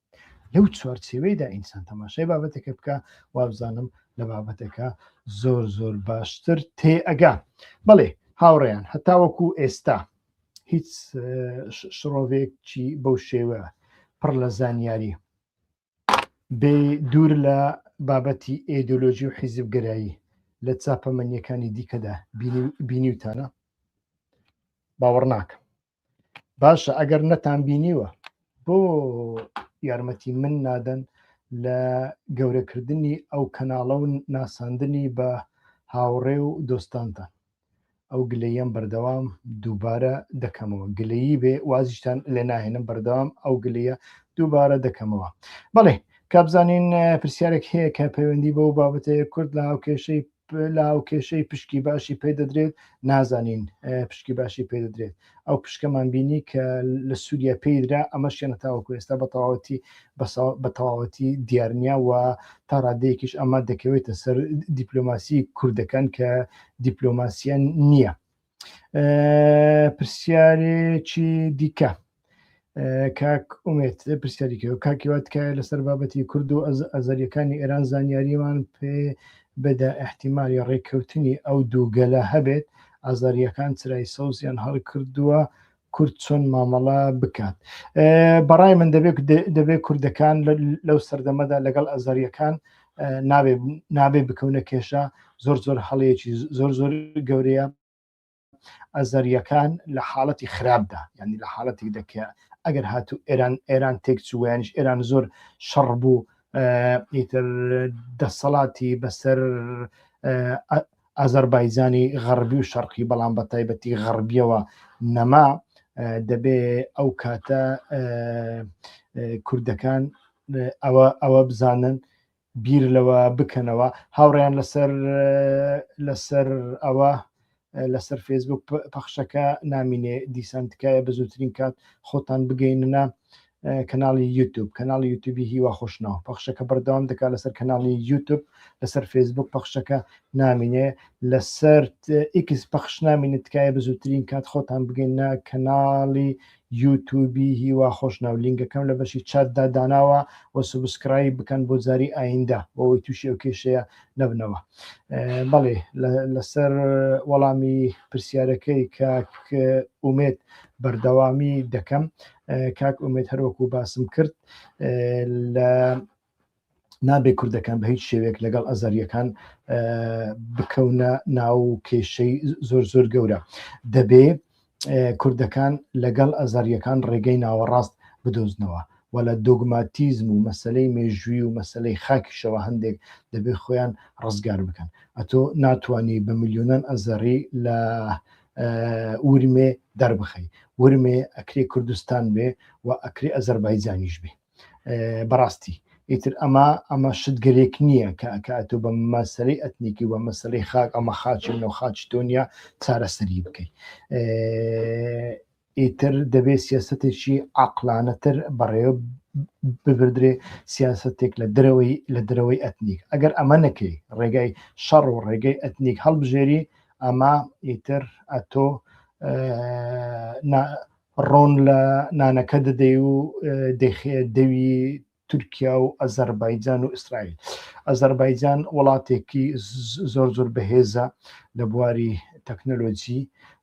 لەو چوارچێوەیدا ئینسان تەماشای بابەتێکە بکە وابزانم لە بابەتەکە زۆر باشتر تێئەگا بەڵێ هاوڕێیان هەتاوەکو ئێستا هیچ شڕۆڤێکی بەو شێوە پڕ لە زانیاری بێ دوور لە بابەتی ئیدۆلۆژی و حیزبگەرایی لە چاپەمەنیەکانی دیکەدا بینیوتانە باوەڕ ناکەم باشە ئەگەر نەتان بینیوە بۆ یارمەتی من نادەن لە گەورەکردنی ئەو کەناڵە و ناساندنی بە هاوڕێ و دۆستانتان ئەو گلەیەم بەردەوام دووبارە دەکەمەوە گلەیی بێ وازیشتان لێ ناهێنم بەردەوام ئەو گلەیە دووبارە دەکەمەوە بەڵێ کابزانین پرسیارێک هەیە کە پەیوەندی بەو بابەتەیە کورد لە هاوکێشەی پشکی باشی پێ دەدرێت نازانین پشکی باشی پێ دەدرێت ئەو پشکەمان بینی کە لە سووریا پێیدرا ئەمەشیانە تاوەکو ئێستا بە تەواوەتی دیارنیا و تا ڕادەیەکیش ئەمە دەکەوێتە سەر دیپلۆماسی کوردەکان کە دیپلۆماسیان نییە پرسیارێکی دیکە کاک ئومێت پرسیاریکەوە کاکیوات کە لەسەر بابەتی کورد و ئەزەریەکانی ئێران زانیاریمان پێ بەدا احتیمالی ڕێککەوتنی ئەو دووگەلە هەبێت ئازاریەکان چرای سەوزیان هەڵ کردووە کورد چۆن مامەڵە بکات بەڕای من دەبێت کوردەکان لەو سەردەمەدا لەگەڵ ئەزاریەکان نابێ بکەونە کێشە زۆر هەڵەیەکی زۆر گەورەیە ئەزاریەکان لە حاڵەتی خراپدا یعنی لە حاڵەتی دەکە ئەگەر هاتوو ئێران تێکچوویانش ئێران زۆر شەڕ بوو ئیتر دەسەڵاتی بەسەر ئازەربایجانی غەربی و شەرقی بەڵام بە تایبەتی غەربیەوە نەما دەبێ ئەو کاتە کوردەکان ئەوە بزانن بیر لەوە بکەنەوە هاوڕێیان لەسەر ئەوە لەسەر فێسبوک پەخشەکە نامینێ دیسان تکایە بە زووترین کات خۆتان بگەینە کەناڵی یوتیوب کەناڵی یوتیوبی هیوا خۆشنەوە پەخشەکە بەردەوام دەکات لەسەر کەناڵی یوتیوب لەسەر فێسبوک پەخشەکە نامینێ لەسەر ئیکس پەخش نامینێت تکایە بە زووترین کات خۆتان بگەینە کەناڵی یوتیوبی هیوا خۆشناو لینگەکەم لە بەشی چاتدا داناوە و سوبسکرایب بکەن بۆ جاری ئایندا بۆەوەی تووشی ئەو کێشەیە نەبنەوە بەڵێ لەسەر وەڵامی پرسیارەکەی کاک ئومێت بەردەوامی دەکەم کاک ئومێت هەروەکو باسم کرد لە نابێ کوردەکان بە هیچ شێوەیەک لەگەڵ ئەزاریەکان بکەونە ناو کێشەی زۆر گەورە دەبێ کوردەکان لەگەڵ ئەزاریەکان ڕێگەی ناوەڕاست بدۆزنەوە و لە دۆگماتیزم و مەسلەی مێژووی و مەسلەی خاکیشەوە هەندێک دەبێت خۆیان ڕزگار بکەن ئەتۆ ناتوانانی بە میلیۆنان ئەزاری لە ورمێ دەربخەی ورمێ ئەکرێ کوردستان بێ و ئەکرێ ئەزەربایجانیش بێ بەڕاستی ئیتر ئەمە شتگەرێک نییە کە ئەکاتۆ بە مەسلەی ئەتنیکی و مەسلەی خاک ئەمە خاچی نەو خاچی تۆنیا چارەسەری بکەیت ئیتر دەبێت سیاسەتێکی عاقلانەتر بەڕێوە ببردرێ سیاسەتێک لە دەرەوەی ئەتنیک ئەگەر ئەمە نەکەی ڕێگای شەڕ و ڕێگەی ئەتنیک هەڵبژێری ئەمە ئیتر ئەتۆ ڕۆن لە نانەکە دەدەی و دەوی تورکیا و ئەزەربایجان و ئیسرائیل. ئەزەربایجان وڵاتێکی زۆر بەهێزە لە بواری تەکنۆلۆجی،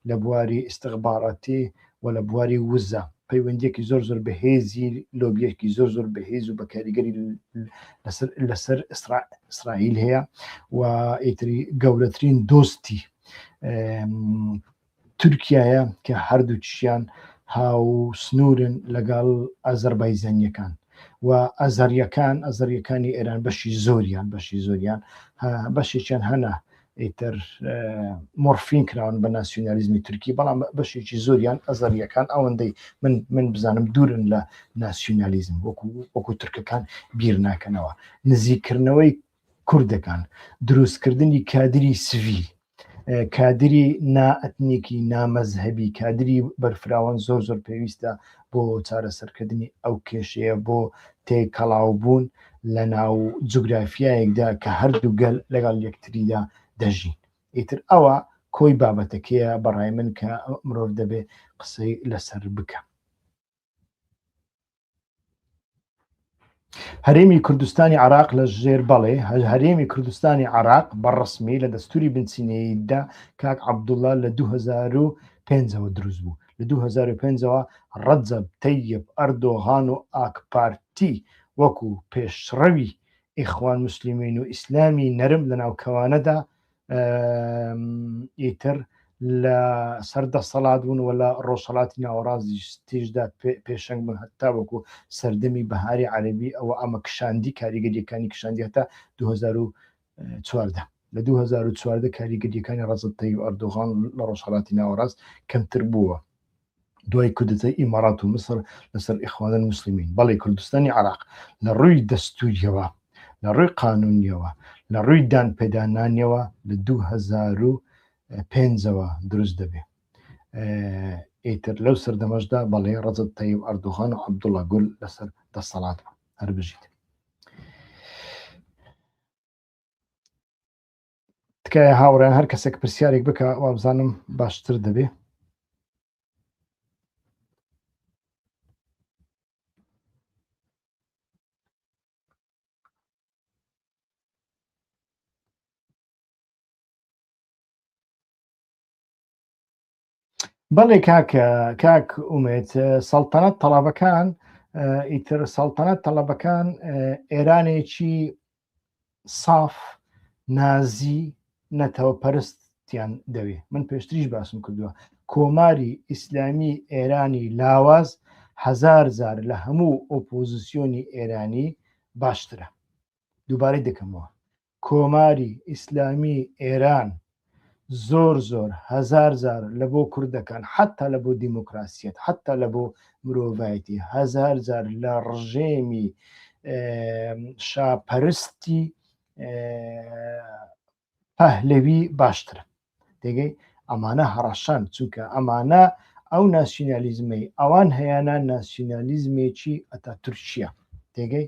لە بواری ئیستیخباراتی و لە بواری وزە، پەیوەندیەکی زۆر بەهێزی، لۆبیەکی زۆر بەهێز و بە کاریگەری لەسەر ئیسرائیل هەیە و ئیتری گەورەترین دۆستی تورکیایە کە هەردووچیان هاو سنوورن لەگەڵ ئەزەربایجانیەکان و ئەزەریەکانی ئێران بەشی زۆریان بەشێکیان هەنا ئیتر مۆرفین کراون بە ناسیۆنالیزمی تورکی، بەڵام بەشێکی زۆریان ئەزەریەکان ئەوەندەی من بزانم دوورن لە ناسیۆنالیزم وەکو تورکەکان بیر ناکەنەوە. نزیکردنەوەی کوردەکان، دروستکردنی کادری سڤیل، کادری نائەتنیکی نامەزهبی، کادری بەرفراوان زۆر پێویستە بۆ چارەسەرکردنی ئەو کێشەیە، بۆ تێکەڵاوبوون لە ناو جوگرافیایەکدا کە هەردوو گەل لەگەڵ یەکتریدا دەژین. ئیتر ئەوە کۆی بابەتەکەیە بەڕای من کە مرۆڤ دەبێ قسەی لەسەر بکە. هەرێمی کوردستانی عێراق لە ژێر بەڵێ هەرێمی کوردستانی عێراق بەڕسمی لە دەستوری بنچینەییدا کاک عەبدوڵڵا لە 2005 دروست بوو. لە 2005ەوە ڕەجەب تەیب ئەردۆغان و ئاک پارتی وەکو پێشڕەوی ئیخوان موسلیمین و ئیسلامی نەرم لە ناوکەوانەدا ئیتر لە سەردەسەڵات بوون و لە ڕۆژهەڵاتی ناوەڕاستی تێژدا پێشەنگ بوون، هەتا وەکو سەردەمی بەهاری عەرەبی ئەوە ئەمە کشاندی کاریگەریەکانی کشاندی هەتا 2014. لە 2014 کاریگەریەکانی ڕەجەب تەیب ئەردۆغان لە ڕۆژهەڵاتی ناوەڕاست کەمتر بووە دوای کودەتای ئیمارات و مسر لەسەر ئیخوانە موسلیمین. بەڵێ کوردستانی عێراق لە ڕووی دەستوریەوە، لە ڕووی قانونیەوە، لە ڕووی دانپێدانانیەوە لە 2005ەوە دروست دەبێ. ئیتر لەو سەردەمەشدا بەڵێ ڕەجەب تەیب ئەردۆغان و عەبدوڵڵا گول لەسەر دەسەڵات بوو. هەر بژیت تکایە هاوڕێیان هەر کەسێک پرسیارێک بکە وابزانم باشتر دەبێ. بەڵێ کاک ئومێت سەڵتەنەت تەڵابەکان ئیتر سەڵتەنەت تەڵەبەکان ئێرانێکی ساف نازی نەتەوەپەرستیان دەوێ. من پێشتریش باسم کردووە کۆماری ئیسلامی ئێرانی لاواز 1000 لە هەموو ئۆپۆزیسیۆنی ئێرانی باشترە. دووبارەی دەکەمەوە، کۆماری ئیسلامی ئێران زۆر 1000 لە بۆ کوردەکان، حتا لە بۆ دیموکراسیەت، حتا لە بۆ مرۆڤایەتی 1000 لە ڕژێمی شاپەرستی پەهلەوی باشترە. دەگەی ئەمانە هەڕەشان چونکە ئەمانە ئەو ناسیۆنالیزمەی ئەوان هەیەە ناسیۆنالیزمێکی ئەتاتورکیە. دەگەی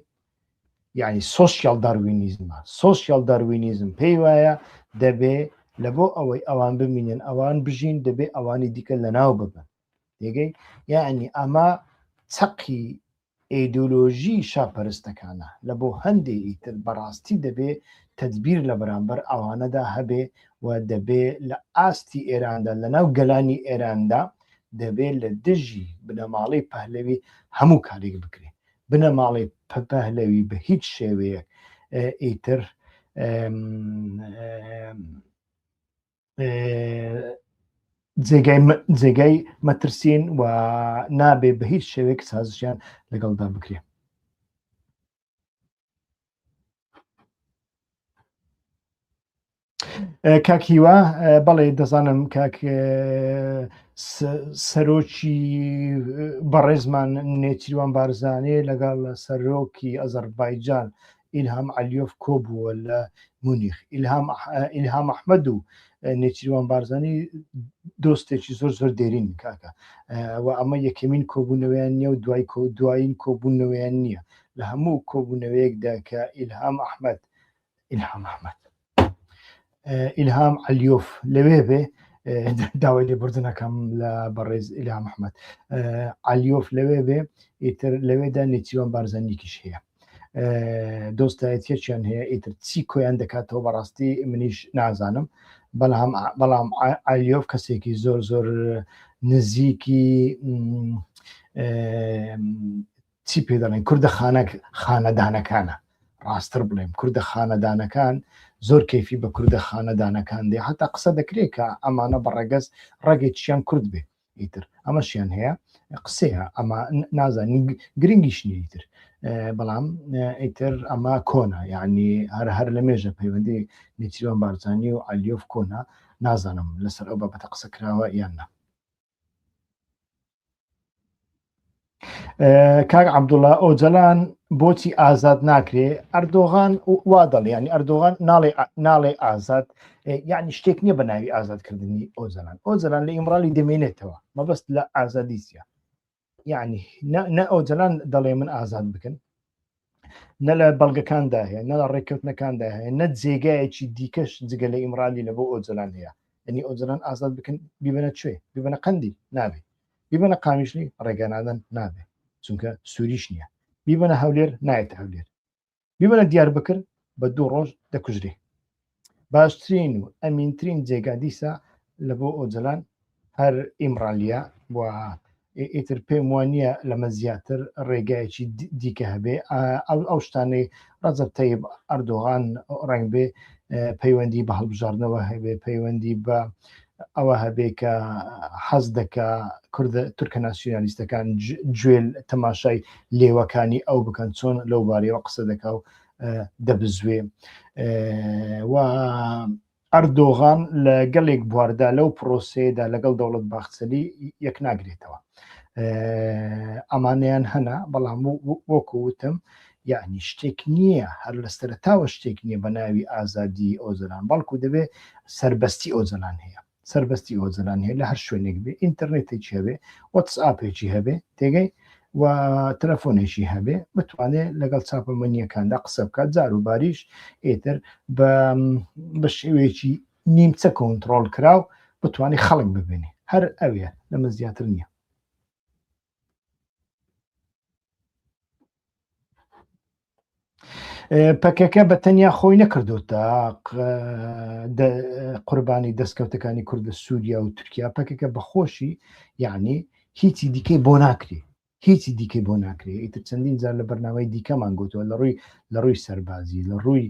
یعنی سۆسیال داروینیزمە، سۆسیال داروینیزم پێی وایە دەبێ لە بۆ ئەوەی ئەوان بمینن ئەوان بژین دەبێ ئەوانی دیکە لە ناو ببن. دەگەی یعنی ئەمە چەقی ئیدۆلۆژی شاپەرستەکانە لە بۆ هەندێک ئیتر بەڕاستی دەبێ تەدبیر لە بەرامبەر ئەوانەدا هەبێ و دەبێ لە ئاستی ئێراندا لە ناو گەلانی ئێراندا دەبێ لە دژی بنەماڵەی پەهلەوی هەموو کارێک بکرێ. بنەماڵی پەهلەوی بە هیچ شێوەیەک ئیتر جێگای مەترسین و نابێ بە هیچ شێوەیەک سازشیان لەگەڵدا بکرێ. کاکیوە بەڵێ دەزانم کاک سەرۆکی بەڕێزمان نێچیروان بارزانێ لەگەڵ سەرۆکی ئەزەربایجان ئیلهام عەلیۆف کۆبووە لە مونیخ. ئیلهام ئەحمەد و نێچیروان بارزانی دۆستێکی زۆر دێرین کاکە و ئەمە یەکەمین کۆبوونەوەیان نییە و دوایین کۆبوونەوەیان نییە. لە هەموو کۆبوونەوەیەکدا کە ئیلهام عەلیۆف لەوێ بێ، داوای لێبوردنەکەم لە بەڕێز ئیلهام ئەحمەد عەلیۆف لەوێ بێ، ئیتر لەوێدا نێچیروان بارزانیکیش هەیە. دۆستایەتیەکیان هەیە ئیتر چی کۆیان دەکاتەوە بەڕاستی منیش نازانم بەڵام ئایۆف کەسێکی زۆر زۆر نزیکی چی پێ دەڵێن کوردە خانەدانەکانە ڕاستتر بڵێم کوردە خانەدانەکان زۆر کەیفی بە کوردە خانەدانەکان دێ حتا قسە دەکرێت کە ئەمانە بەڕێگەز ڕێگێکیان کورد بێ ئیتر ئەمەشیان هەیە قسەیە ئەمە نازانی گرنگیش نیتر بەڵام ئیتر ئەمە کۆنا یعنی هەر لە مێژە پەیوەندی نێچیروان بارزانانی و ئالیۆف کۆنا نازانم لەسەر ئەو بابەتە قسە کراوە یاننا. کاک عەبدوڵڵا ئۆجەلان بۆچی ئازاد ناکرێ ئەردۆغان وا دەڵێ ینی ئەردۆغان ناڵێ ئازاد یعنی شتێک نییە بە ناوی ئازادکردنی ئۆجەلان لە ئیمڕالی دەمێنێتەوە مەبەست لە ئازادیسیە یعنی نە ئۆجەلان دەڵێ من ئازاد بکەن نە لە بەڵگەکاندا هەیە نە لە ڕێککەوتنەکاندا هەیە نە جێگایەکی دیکەش جگە لە ئیمڕالی لە بۆ ئۆجەلان هەیە ینی ئۆجەلان ئازاد بکەن بیبەنە کوێ بیبەنە قەندی نابێ بیبەنە قامیشلی ڕێگەنادەن نابێ چونکە سووریش نییە بیبەنە هەولێر نایێتە هەولێر بیبەنە دیار بکر بە 2 ڕۆژ دەکوژرێ باشترین و ئەمینترین جێگا دیسە لە بۆ ئۆجەلان هەر ئیمڕالیە وە ئیتر پێم وانە لەمە زیاتر ڕێگایەکی دیکە هەبێ ئەو شتانەی ڕەجەب تەیب ئەردۆغان ڕنگ بێ پەیوەندی بە هەڵبژاردنەوە هەبێ پەیوەندی بە ئەوە هەبێ کە حەز دەکا کوردە تورکە ناسیۆنالیستەکان گوێل تەماشای لێوەکانی ئەو بکەن چۆن لەو بارەوە قسە دەکا و دەبزوێ و ئەردۆغان لە گەڵێک بواردا لەو پرۆسەیەدا لەگەڵ دەوڵەت باخچەلی یەک ناگرێتەوە ئەمانیان هەنا بەڵام وەکوتم یعنی شتێک نییە هەر لە سەرەتاوە شتێک نییە بە ناوی ئازادی ئۆجەلان بەڵکو دەبێ سربەستی ئۆجەلان هەیە سربەستی ئۆجەلان هەیە لە هەر شوێنێک بێ ئینتەرنێتێکی هەبێ وەتسئاپێکی هەبێ تێگەی و تەلەفۆنێکی هەبێ بتوانێت لەگەڵ چاپەمەنیەکاندا قسە بکات جار و باریش ئێتر بە شێوەیەکی نیمچە کۆنتڕۆڵ کراو بتوانێت خەڵک ببێنێ هەر ئەوێ لەمە زیاتر نییە. پەکەکە بە تەنیا خۆی نەکردوتە قوربانی دەستکەوتەکانی کوردە سووریا و تورکیا پەکەکە بەخۆشی یعنی هیچی دیکەی بۆ ناکرێ هیچی دیکەی بۆ ناکرێت ئیتر چەندین جار لە بەرنامەی دیکەمان گوتووە لە ڕووی سەربازی لە ڕووی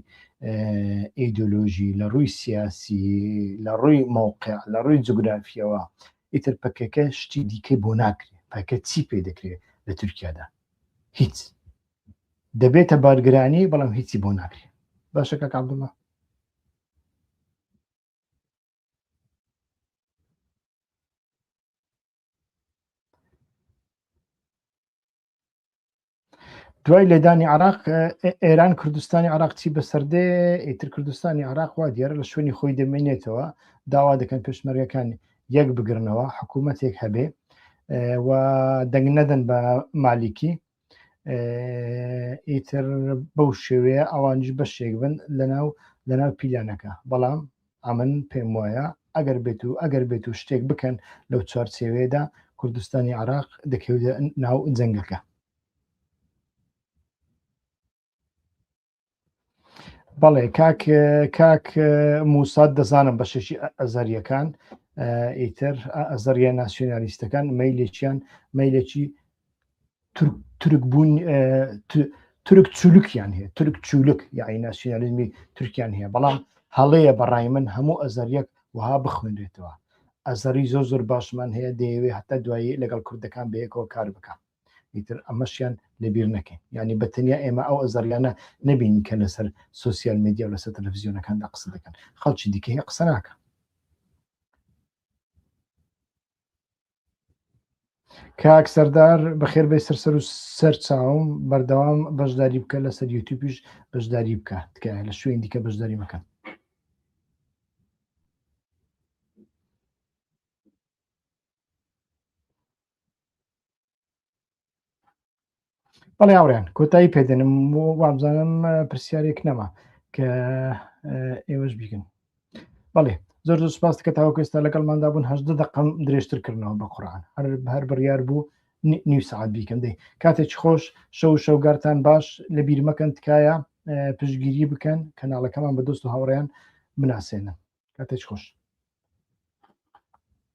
ئیدۆلۆژی لە ڕووی سیاسی لە ڕووی مووقع لە ڕووی جوگرافیەوە ئیتر پەکەکە شتی دیکەی بۆ ناکرێت پەکە چی پێ دەکرێت لە تورکیادا هیچ دەبێتە بارگرانی بەڵام هیچی بۆ ناکرێت باشە کاک عەبدوڵڵا. دوای لێدانی عێراق ئێران کوردستانی عێراق چی بەسەردێ ئیتر کوردستانی عێراق وا دیارە لە شوێنی خۆی دەمێنێتەوە داوا دەکەن پێشمەرگەکان یەک بگرنەوە حکوومەتێک هەبێ و دەنگ نەدەن بە مالیکی ئیتر بەو شێوەیە ئەوانش بەشێک بن لەناو پیلانەکە بەڵام ئەمن پێم وایە ئەگەر بێت و شتێک بکەن لەو چوارچێوەیەدا کوردستانی عێراق دەکەوێتە ناو جەنگەکە. بەڵێ کاک موساد دەزانم بەشێکی ئەزەریەکان ئیتر ئەزەریە ناسیۆنالیستەکان مەیلێکیان مەیلێکی تورک بوون تورک چولوکیان هەیە تورک چولک یاعی ناسیۆنالیزمی تورکیان هەیە بەڵام هەڵەیە بەڕای من هەموو ئەزەریەک وها بخوێنرێتەوە ئەزەری زۆر باشمان هەیە دەیەوێ هەتا دوایی لەگەڵ کوردەکان بەیەکەوە کار بکەن ئیتر ئەمەشیان لەبیر نەکەین ینی بەتەنیا ئێمە ئەو ئەزەریانە نەبین کە لەسەر سوسیال میدیا و لەسەر تەلەڤیزیۆنەکاندا قسە دەکەن خەڵکی دیکە هەیە قسە ناکەن. کاک سەردار بەخێر بێ سەر سەر چاوم بەردەوام بەشداری بکە لەسەر یوتیوبیش بەشداری بکە تکایە لە شوێن دیکە بەشداری مەکەن. بەڵێ هاوڕێیان کۆتایی پێدێنم وابزانم پرسیارێک نەما کە ئێوەش بیکەن. بەڵێ زۆر سوپاس کە تاوەکو ئێستا لەگەڵماندا بوون 18 دقەم درێژتر کردنەوە بە قورئان هەر بڕیار بوو نیو سعات بیکەم دەی کاتێک خۆش شەوگارتان باش لە بیر مەکەن تکایە پشتگیری بکەن کەناڵەکەمان بە دۆست و هاوڕێیان بناسێنن کاتێک خۆش.